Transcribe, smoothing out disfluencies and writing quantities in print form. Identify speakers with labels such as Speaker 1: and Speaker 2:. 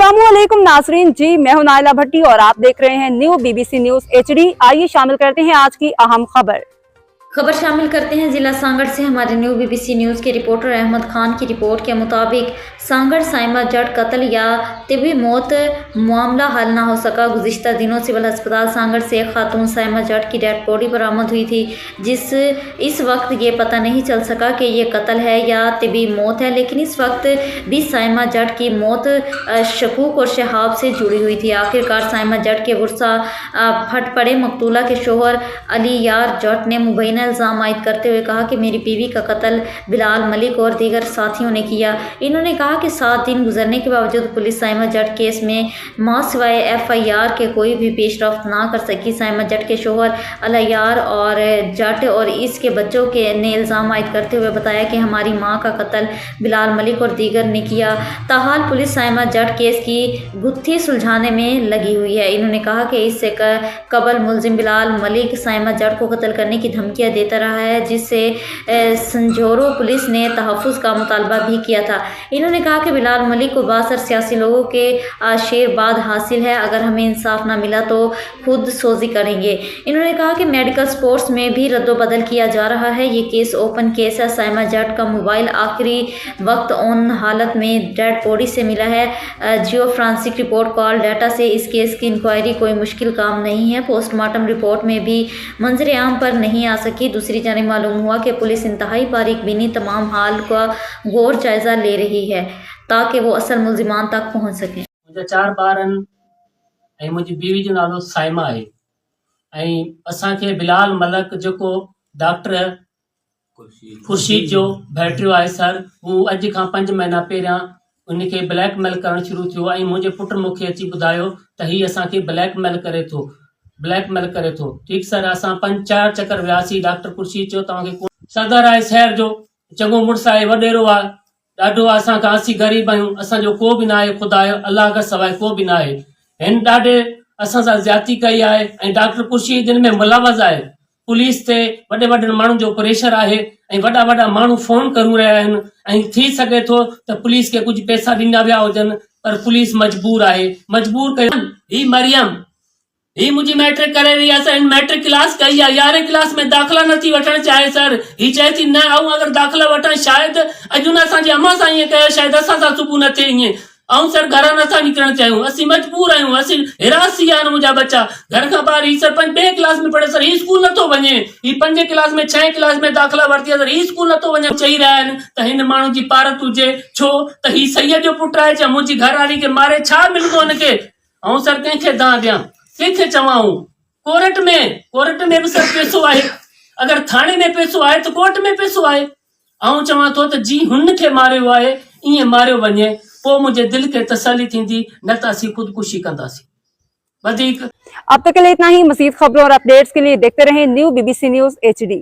Speaker 1: अस्सलामुअलैकुम नाजरीन जी, मैं हूं नाइला भट्टी और आप देख रहे हैं न्यू BBC न्यूज HD। आइए शामिल करते हैं आज की अहम खबर
Speaker 2: शामिल करते हैं जिला सांगड़ से। हमारे न्यू BBC न्यूज़ के रिपोर्टर अहमद खान की रिपोर्ट के मुताबिक सांगड़ साइमा जट कत्ल या तिबी मौत मामला हल ना हो सका। गुज़िश्ता दिनों सिविल अस्पताल सांगड़ से एक खातून साइमा जट की डेड बॉडी बरामद हुई थी, इस वक्त ये पता नहीं चल सका कि ये कत्ल है या तिबी मौत है, लेकिन इस वक्त भी साइमा जट की मौत शकूक और शहाब से जुड़ी हुई थी। आखिरकार साइमा जट के गुस्सा फट पड़े। मकतूला के शोहर अली यार जट ने मुबैना इल्ज़ाम आयद करते हुए कहा कि मेरी बीवी का कत्ल बिलाल मलिक और दीगर साथियों ने किया। इन्होंने कहा कि 7 दिन गुजरने के बावजूद पुलिस साइमा जट केस में मां सिवाय FIR के कोई भी पेशरफ्त ना कर सकी। साइमा जट के शोहर अलियार और जट और इसके बच्चों के ने इल्ज़ाम आयद करते हुए बताया कि हमारी मां का कत्ल बिलाल मलिक और दीगर ने किया। ताहाल पुलिस साइमा जट केस की गुत्थी सुलझाने में लगी हुई है। इन्होंने कहा कि इससे कबल मुलजिम बिलाल मलिक साइमा जट को कत्ल करने की धमकियां देता रहा है, जिससे संजोरो पुलिस ने तहफ़्फ़ुज़ का मुतालबा भी किया था। इन्होंने कहा कि बिलाल मलिक को बासर सियासी लोगों के आशीर्वाद हासिल है, अगर हमें इंसाफ ना मिला तो खुद सोजी करेंगे। इन्होंने कहा कि मेडिकल स्पोर्ट्स में भी रद्दोबदल किया जा रहा है। ये केस ओपन केस है। साइमा जट का मोबाइल आखिरी वक्त ऑन हालत में डेड बॉडी से मिला है। जियो फ्रांसिक रिपोर्ट कॉल डाटा से इस केस की इंक्वायरी कोई मुश्किल काम नहीं है। पोस्टमार्टम रिपोर्ट में भी मंजर आम पर नहीं आ सकी। दूसरी जानिब मालूम हुआ कि पुलिस इंतहाई बारीक बीनी तमाम हाल का गौर जायजा ले रही है ताकि वो असल मुल्जिमान तक पहुंच सके।
Speaker 3: मुझे 4 ॿार ऐं मुंहिंजी बीवी जो नालो साइमा आहे ऐं असांखे बिलाल मलिक जेको डॉक्टर खुर्शीद जो बैटरियो आहे सर, हू अॼु खां 5 महीना पहिरियां उनखे ब्लैकमेल करणु शुरू थियो ऐं मुंहिंजे पुट मूंखे अची ॿुधायो त हीउ असांखे ब्लैकमेल करे थो। ठीकु सर, असां 5-4 चकर वियासीं। डॉक्टर खुर्शीद चयो तव्हांखे सदर आहे शहर जो, चङो मुड़ुसु आहे, वॾेरो आहे, ॾाढो असां असीं ग़रीब आहियूं, असांजो को बि न आहे, ख़ुदा जो अलाह खां सवाइ को बि न आहे। हिन ॾाढे असां सां ज़्यादती कई आहे ऐं डॉक्टर खुर्शीद हिन में मुलवज़ आहे। पुलिस ते वॾे माण्हुनि जो प्रेशर आहे ऐं वॾा माण्हू फोन करूं रहिया आहिनि ऐं थी सघे थो त पुलिस खे कुझु पैसा ॾिना विया हुजनि, पर पुलिस मजबूर आहे। मजबूर कयो ही मरियम, ही मुंहिंजी मैट्रिक करे रही आहे सर, मैट्रिक क्लास कई आहे, 11 क्लास में दाख़िला नथी वठणु चाहे सर। ही चए थी न ऐं अगरि दाख़िला वठण शायदि अॼु न असांजी अम्मा सां ईअं कयो, शायदि असां सां सुबुह न थिए ईअं। ऐं सर घर नथा निकिरणु चाहियूं, असीं मजबूर आहियूं, असीं हिरासी आहिनि मुंहिंजा बच्चा घर खां ॿाहिरि। ही सर 2 क्लास में पढ़े सर, ही स्कूल नथो वञे, ही 5 क्लास में 6 क्लास में दाख़िला वरिती आहे सर, ही स्कूल नथो वञे। चई रहिया आहिनि त हिन माण्हू जी पारत हुजे, छो त ही सैयद जो पुटु आहे, छा मुंहिंजी घरवारी खे मारे छा मिलंदो हिनखे। ऐं सर कंहिंखे दां ॾियां, कंहिंखे चवाऊं। कोर्ट में भी सर पैसो आहे, अगर थाने में पैसो आहे तो कोर्ट में पैसो आहे। ऐं चवां थो त जी हुन खे मारियो आहे, ईअं मारियो वञे, पोइ मुंहिंजे दिलि खे तसल्ली थींदी, न त असीं खुदकुशी कंदासीं। वधीक
Speaker 1: अब तक के लिए इतना ही। मज़ीद खबरों और अपडेट्स के लिए देखते रहें न्यू BBC न्यूज HD।